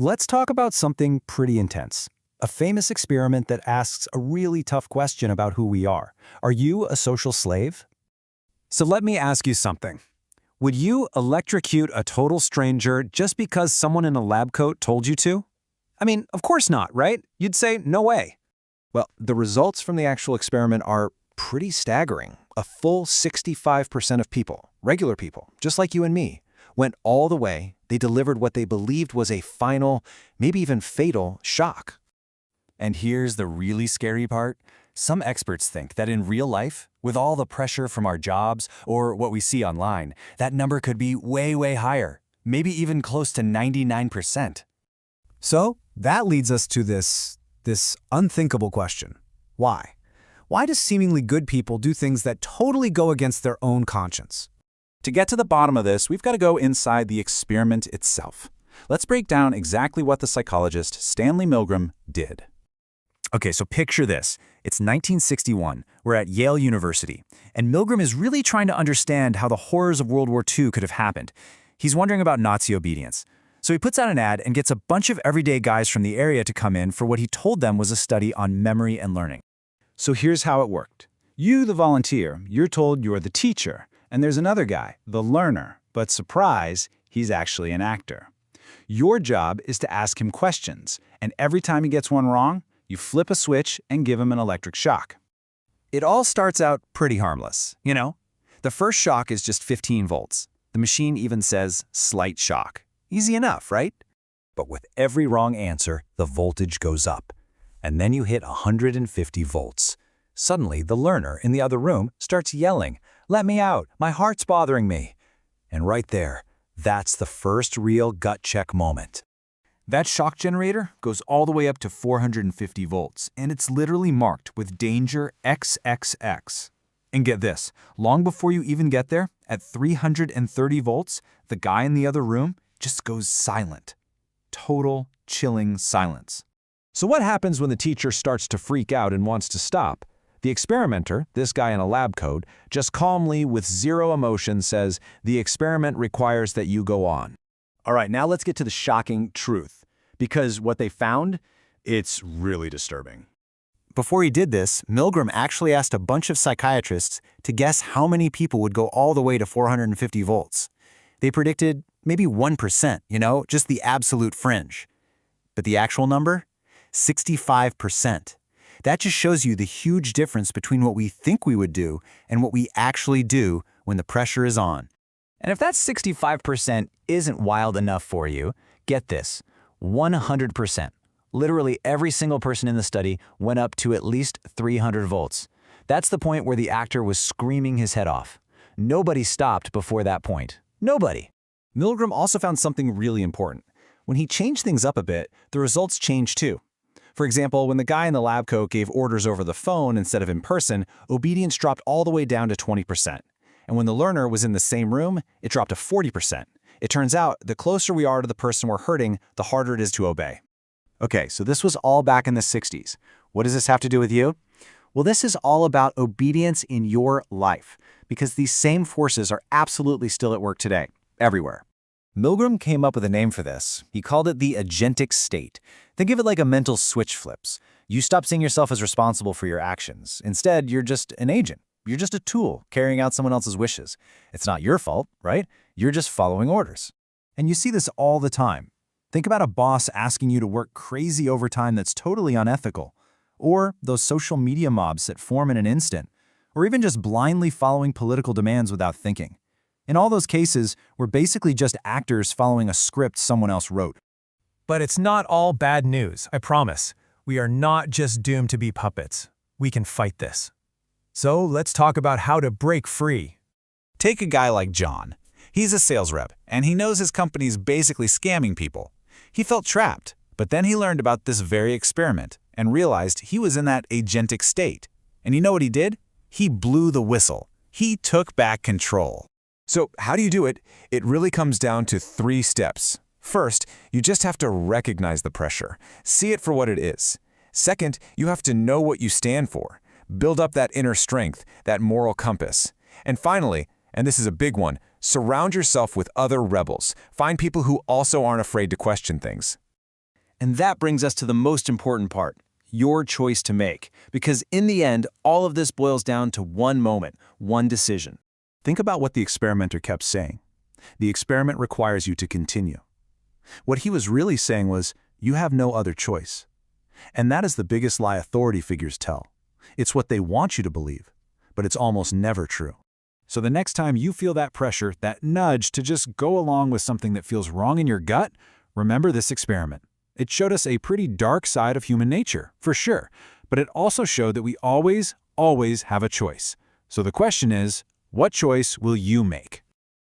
Let's talk about something pretty intense. A famous experiment that asks a really tough question about who we are. Are you a social slave? So let me ask you something. Would you electrocute a total stranger just because someone in a lab coat told you to? I mean, of course not, right? You'd say, no way. Well, the results from the actual experiment are pretty staggering. A full 65% of people, regular people, just like you and me, went all the way. They delivered what they believed was a final, maybe even fatal, shock. And here's the really scary part. Some experts think that in real life, with all the pressure from our jobs or what we see online, that number could be way, way higher, maybe even close to 99%. So that leads us to this unthinkable question. Why? Why do seemingly good people do things that totally go against their own conscience? To get to the bottom of this, we've got to go inside the experiment itself. Let's break down exactly what the psychologist Stanley Milgram did. Okay, so picture this. It's 1961. We're at Yale University, and Milgram is really trying to understand how the horrors of World War II could have happened. He's wondering about Nazi obedience. So he puts out an ad and gets a bunch of everyday guys from the area to come in for what he told them was a study on memory and learning. So here's how it worked. You, the volunteer, you're told you're the teacher, and there's another guy, the learner, but surprise, he's actually an actor. Your job is to ask him questions, and every time he gets one wrong, you flip a switch and give him an electric shock. It all starts out pretty harmless, you know? The first shock is just 15 volts. The machine even says slight shock. Easy enough, right? But with every wrong answer, the voltage goes up. And then you hit 150 volts. Suddenly, the learner in the other room starts yelling, "Let me out, my heart's bothering me." And right there, that's the first real gut check moment. That shock generator goes all the way up to 450 volts, and it's literally marked with danger XXX. And get this, long before you even get there, at 330 volts, the guy in the other room just goes silent. Total, chilling silence. So what happens when the teacher starts to freak out and wants to stop? The experimenter, this guy in a lab coat, just calmly, with zero emotion, says, "The experiment requires that you go on." All right, now let's get to the shocking truth. Because what they found, it's really disturbing. Before he did this, Milgram actually asked a bunch of psychiatrists to guess how many people would go all the way to 450 volts. They predicted maybe 1%, just the absolute fringe. But the actual number? 65%. That just shows you the huge difference between what we think we would do and what we actually do when the pressure is on. And if that 65% isn't wild enough for you, get this, 100%. Literally every single person in the study went up to at least 300 volts. That's the point where the actor was screaming his head off. Nobody stopped before that point. Nobody. Milgram also found something really important. When he changed things up a bit, the results changed too. For example, when the guy in the lab coat gave orders over the phone instead of in person, obedience dropped all the way down to 20%. And when the learner was in the same room, it dropped to 40%. It turns out, the closer we are to the person we're hurting, the harder it is to obey. Okay, so this was all back in the 60s. What does this have to do with you? Well, this is all about obedience in your life, because these same forces are absolutely still at work today, everywhere. Milgram came up with a name for this. He called it the agentic state. Think of it like a mental switch flips. You stop seeing yourself as responsible for your actions. Instead, you're just an agent. You're just a tool carrying out someone else's wishes. It's not your fault, right? You're just following orders. And you see this all the time. Think about a boss asking you to work crazy overtime that's totally unethical. Or those social media mobs that form in an instant. Or even just blindly following political demands without thinking. In all those cases, we're basically just actors following a script someone else wrote. But it's not all bad news, I promise. We are not just doomed to be puppets. We can fight this. So let's talk about how to break free. Take a guy like John. He's a sales rep, and he knows his company's basically scamming people. He felt trapped, but then he learned about this very experiment and realized he was in that agentic state. And you know what he did? He blew the whistle. He took back control. So how do you do it? It really comes down to 3 steps. First, you just have to recognize the pressure. See it for what it is. Second, you have to know what you stand for. Build up that inner strength, that moral compass. And finally, and this is a big one, surround yourself with other rebels. Find people who also aren't afraid to question things. And that brings us to the most important part, your choice to make. Because in the end, all of this boils down to one moment, one decision. Think about what the experimenter kept saying. The experiment requires you to continue. What he was really saying was, you have no other choice. And that is the biggest lie authority figures tell. It's what they want you to believe, but it's almost never true. So the next time you feel that pressure, that nudge to just go along with something that feels wrong in your gut, remember this experiment. It showed us a pretty dark side of human nature, for sure, but it also showed that we always have a choice. So the question is, what choice will you make?